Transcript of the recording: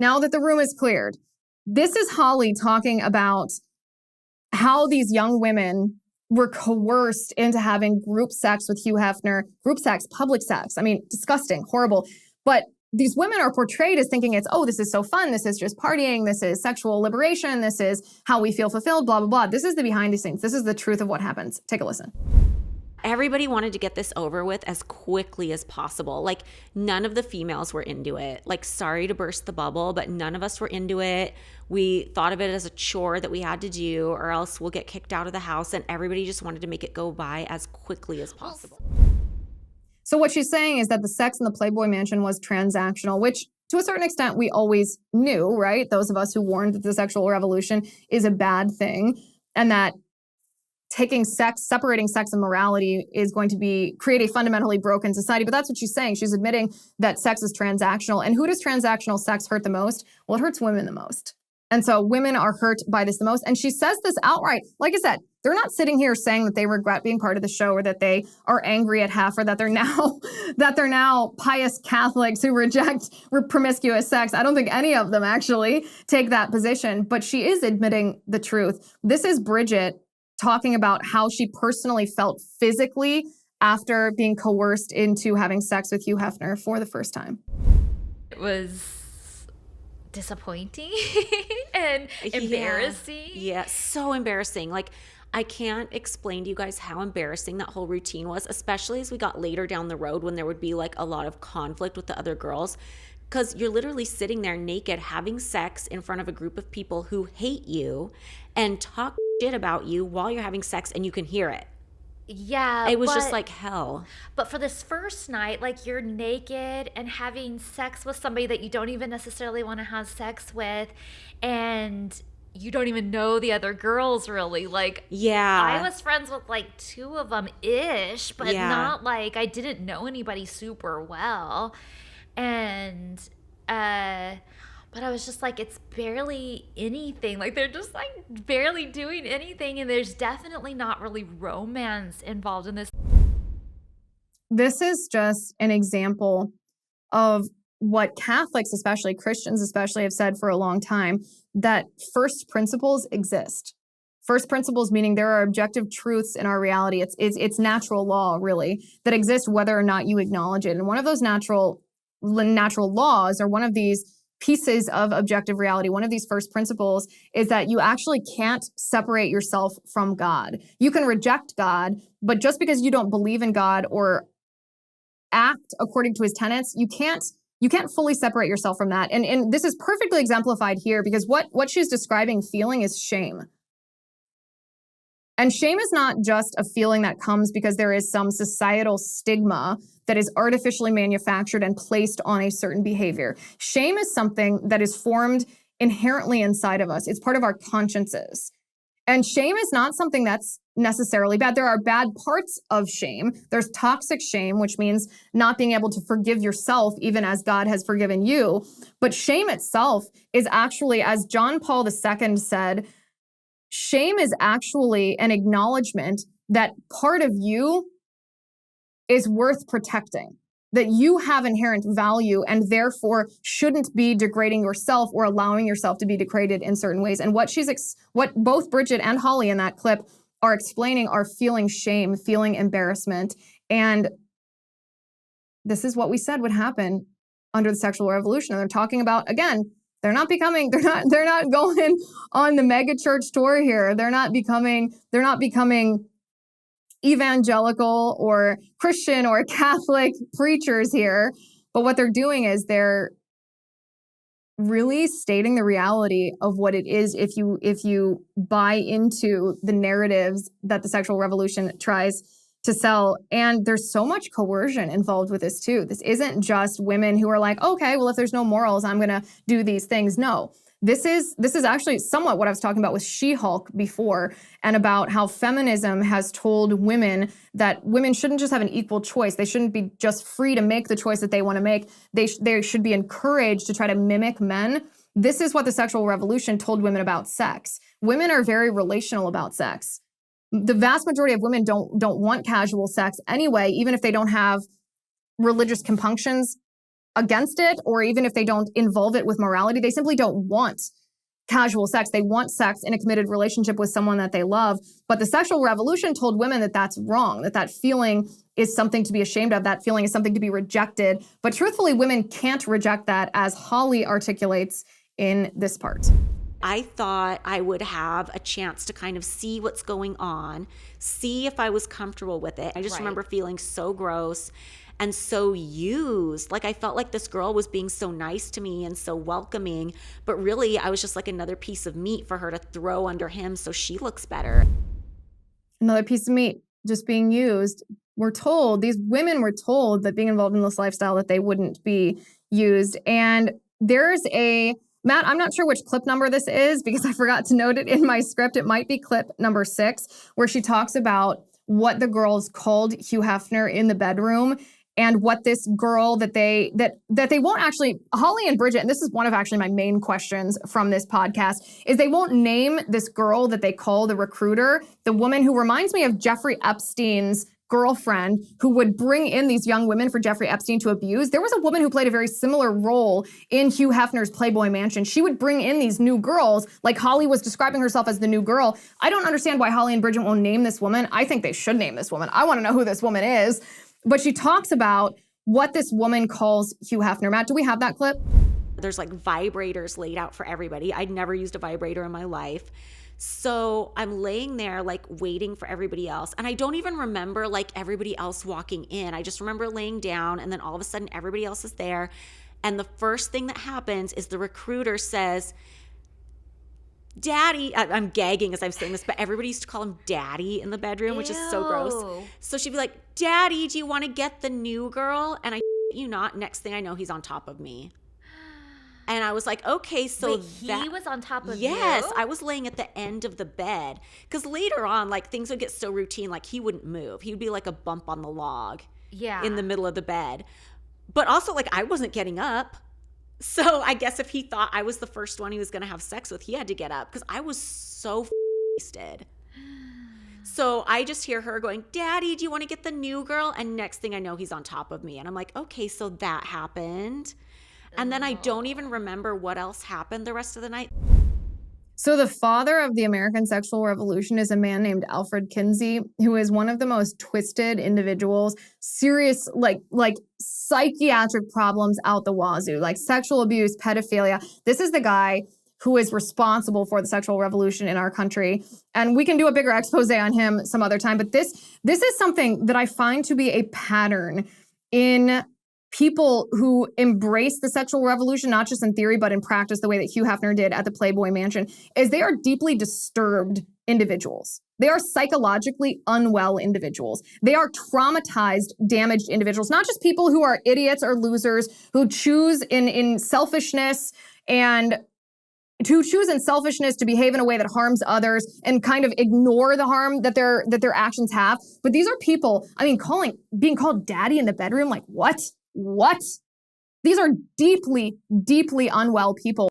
now that the room is cleared, this is Holly talking about how these young women were coerced into having group sex with Hugh Hefner, group sex, public sex. I mean, disgusting, horrible. But these women are portrayed as thinking this is so fun. This is just partying. This is sexual liberation. This is how we feel fulfilled, blah, blah, blah. This is the behind the scenes. This is the truth of what happens. Take a listen. Everybody wanted to get this over with as quickly as possible. Like, none of the females were into it. Like, sorry to burst the bubble, but none of us were into it. We thought of it as a chore that we had to do, or else we'll get kicked out of the house. And everybody just wanted to make it go by as quickly as possible. So what she's saying is that the sex in the Playboy mansion was transactional, which to a certain extent we always knew, right? Those of us who warned that the sexual revolution is a bad thing, and that separating sex and morality is going to create a fundamentally broken society. But that's what she's saying. She's admitting that sex is transactional. And who does transactional sex hurt the most? Well, it hurts women the most. And so women are hurt by this the most. And she says this outright. Like I said, they're not sitting here saying that they regret being part of the show, or that they are angry at Hef, or that they're now pious Catholics who reject promiscuous sex. I don't think any of them actually take that position. But she is admitting the truth. This is Bridget talking about how she personally felt physically after being coerced into having sex with Hugh Hefner for the first time. It was disappointing and embarrassing. Yeah, so embarrassing. Like, I can't explain to you guys how embarrassing that whole routine was, especially as we got later down the road when there would be like a lot of conflict with the other girls. Because you're literally sitting there naked having sex in front of a group of people who hate you and talk shit about you while you're having sex, and you can hear it. Yeah. It was just like hell. But for this first night, like, you're naked and having sex with somebody that you don't even necessarily want to have sex with, and you don't even know the other girls really. Like, yeah, I was friends with like 2 of them ish, but not like I didn't know anybody super well. And but I was just like, it's barely anything. Like, they're just like barely doing anything, and there's definitely not really romance involved in this. This is just an example of what Catholics, especially Christians especially, have said for a long time, that first principles exist. First principles meaning there are objective truths in our reality. It's natural law, really, that exists whether or not you acknowledge it. And one of those natural laws, or one of these pieces of objective reality, one of these first principles, is that you actually can't separate yourself from God. You can reject God, but just because you don't believe in God or act according to his tenets, you can't fully separate yourself from that. And this is perfectly exemplified here, because what she's describing feeling is shame. And shame is not just a feeling that comes because there is some societal stigma that is artificially manufactured and placed on a certain behavior. Shame is something that is formed inherently inside of us. It's part of our consciences. And shame is not something that's necessarily bad. There are bad parts of shame. There's toxic shame, which means not being able to forgive yourself even as God has forgiven you. But shame itself is actually, as John Paul II said, shame is actually an acknowledgement that part of you is worth protecting, that you have inherent value and therefore shouldn't be degrading yourself or allowing yourself to be degraded in certain ways. And what both Bridget and Holly in that clip are explaining are feeling shame, feeling embarrassment. And this is what we said would happen under the sexual revolution. And they're talking about, again, they're not going on the mega church tour here. They're not becoming evangelical or Christian or Catholic preachers here. But what they're doing is they're really stating the reality of what it is if you buy into the narratives that the sexual revolution tries to sell. And there's so much coercion involved with this too. This isn't just women who are like, okay, well, if there's no morals, I'm going to do these things. No, this is actually somewhat what I was talking about with She-Hulk before, and about how feminism has told women that women shouldn't just have an equal choice. They shouldn't be just free to make the choice that they want to make. They should be encouraged to try to mimic men. This is what the sexual revolution told women about sex. Women are very relational about sex. The vast majority of women don't want casual sex anyway, even if they don't have religious compunctions against it, or even if they don't involve it with morality, they simply don't want casual sex. They want sex in a committed relationship with someone that they love. But the sexual revolution told women that that's wrong, that feeling is something to be ashamed of. That feeling is something to be rejected. But truthfully, women can't reject that, as Holly articulates in this part. I thought I would have a chance to kind of see what's going on, see if I was comfortable with it. I just remember feeling so gross and so used. Like I felt like this girl was being so nice to me and so welcoming, but really I was just like another piece of meat for her to throw under him so she looks better. Another piece of meat just being used. These women were told that being involved in this lifestyle that they wouldn't be used. And there's Matt, I'm not sure which clip number this is because I forgot to note it in my script. It might be clip number 6, where she talks about what the girls called Hugh Hefner in the bedroom, and what this girl that they won't actually, Holly and Bridget, and this is one of actually my main questions from this podcast, is they won't name this girl that they call the recruiter, the woman who reminds me of Jeffrey Epstein's girlfriend, who would bring in these young women for Jeffrey Epstein to abuse. There was a woman who played a very similar role in Hugh Hefner's Playboy mansion. She would bring in these new girls, like Holly was describing herself as the new girl. I don't understand why Holly and Bridget won't name this woman. I think they should name this woman. I want to know who this woman is. But she talks about what this woman calls Hugh Hefner. Matt, do we have that clip? There's like vibrators laid out for everybody. I'd never used a vibrator in my life. So I'm laying there like waiting for everybody else. And I don't even remember like everybody else walking in. I just remember laying down, and then all of a sudden everybody else is there. And the first thing that happens is the recruiter says, Daddy, I'm gagging as I'm saying this, but everybody used to call him Daddy in the bedroom, which is so gross. So she'd be like, Daddy, do you want to get the new girl? And I you not, next thing I know, he's on top of me. And I was like, okay, so wait, he was on top of you? Yes, I was laying at the end of the bed. Because later on, like things would get so routine, like he wouldn't move. He would be like a bump on the log in the middle of the bed. But also like I wasn't getting up. So I guess if he thought I was the first one he was going to have sex with, he had to get up because I was so wasted. So I just hear her going, Daddy, do you want to get the new girl? And next thing I know, he's on top of me. And I'm like, okay, so that happened. And then I don't even remember what else happened the rest of the night. So the father of the American sexual revolution is a man named Alfred Kinsey, who is one of the most twisted individuals, serious, like psychiatric problems out the wazoo, like sexual abuse, pedophilia. This is the guy who is responsible for the sexual revolution in our country. And we can do a bigger expose on him some other time. But this is something that I find to be a pattern in people who embrace the sexual revolution, not just in theory, but in practice, the way that Hugh Hefner did at the Playboy mansion, is they are deeply disturbed individuals. They are psychologically unwell individuals. They are traumatized, damaged individuals, not just people who are idiots or losers who choose in selfishness to behave in a way that harms others and kind of ignore the harm that their actions have. But these are people, I mean, being called daddy in the bedroom, like what? These are deeply, deeply unwell people.